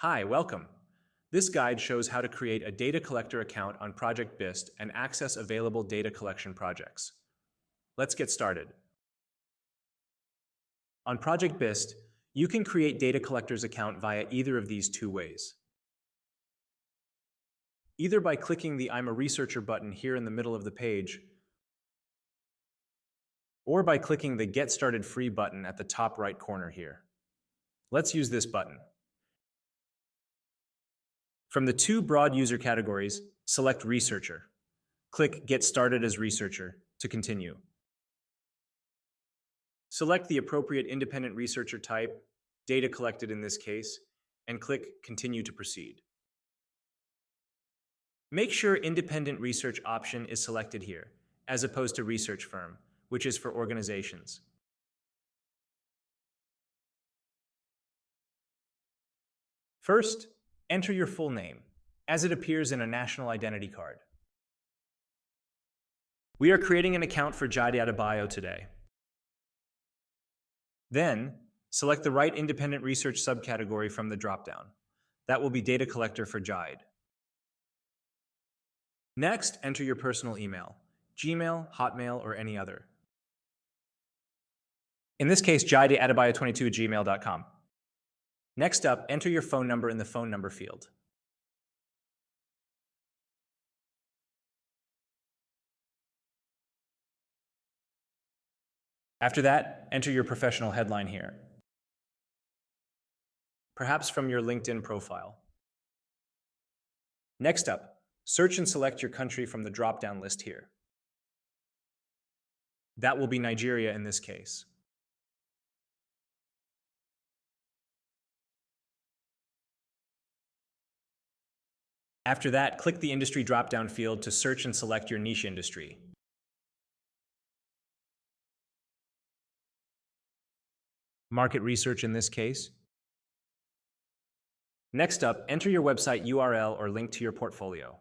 Hi, welcome. This guide shows how to create a data collector account on ProjectBist and access available data collection projects. Let's get started. On ProjectBist, you can create data collector's account via either of these two ways. Either by clicking the I'm a Researcher button here in the middle of the page, or by clicking the Get Started Free button at the top right corner here. Let's use this button. From the two broad user categories, select Researcher. Click Get Started as Researcher to continue. Select the appropriate independent researcher type, data collected in this case, and click Continue to proceed. Make sure Independent Research option is selected here, as opposed to Research Firm, which is for organizations. First, enter your full name, as it appears in a national identity card. We are creating an account for Jai Adebayo today. Then, select the right independent research subcategory from the dropdown. That will be Data Collector for Jai. Next, enter your personal email, Gmail, Hotmail, or any other. In this case, jaideadebayo22@gmail.com. Next up, enter your phone number in the phone number field. After that, enter your professional headline here, perhaps from your LinkedIn profile. Next up, search and select your country from the drop-down list here. That will be Nigeria in this case. After that, click the industry drop-down field to search and select your niche industry. Market research in this case. Next up, enter your website URL or link to your portfolio.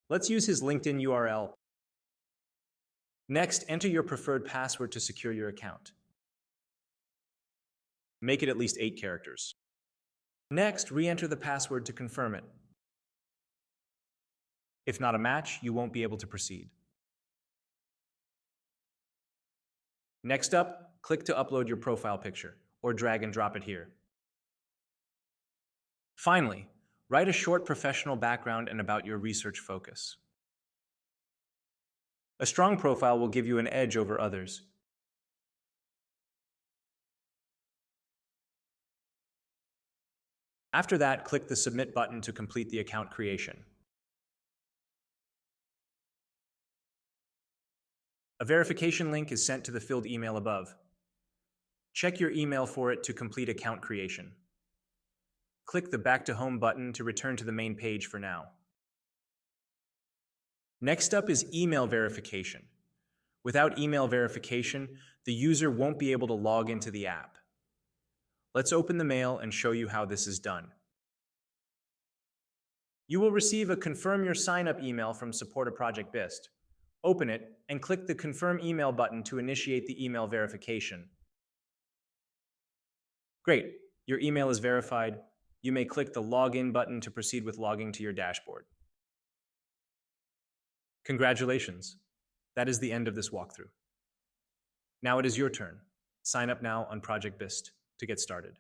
Let's use his LinkedIn URL. Next, enter your preferred password to secure your account. Make it at least 8 characters. Next, re-enter the password to confirm it. If not a match, you won't be able to proceed. Next up, click to upload your profile picture, or drag and drop it here. Finally, write a short professional background and about your research focus. A strong profile will give you an edge over others. After that, click the Submit button to complete the account creation. A verification link is sent to the filled email above. Check your email for it to complete account creation. Click the Back to Home button to return to the main page for now. Next up is email verification. Without email verification, the user won't be able to log into the app. Let's open the mail and show you how this is done. You will receive a Confirm Your Sign Up email from Support of ProjectBist. Open it and click the Confirm Email button to initiate the email verification. Great, your email is verified. You may click the Login button to proceed with logging to your dashboard. Congratulations, that is the end of this walkthrough. Now it is your turn. Sign up now on ProjectBist to get started.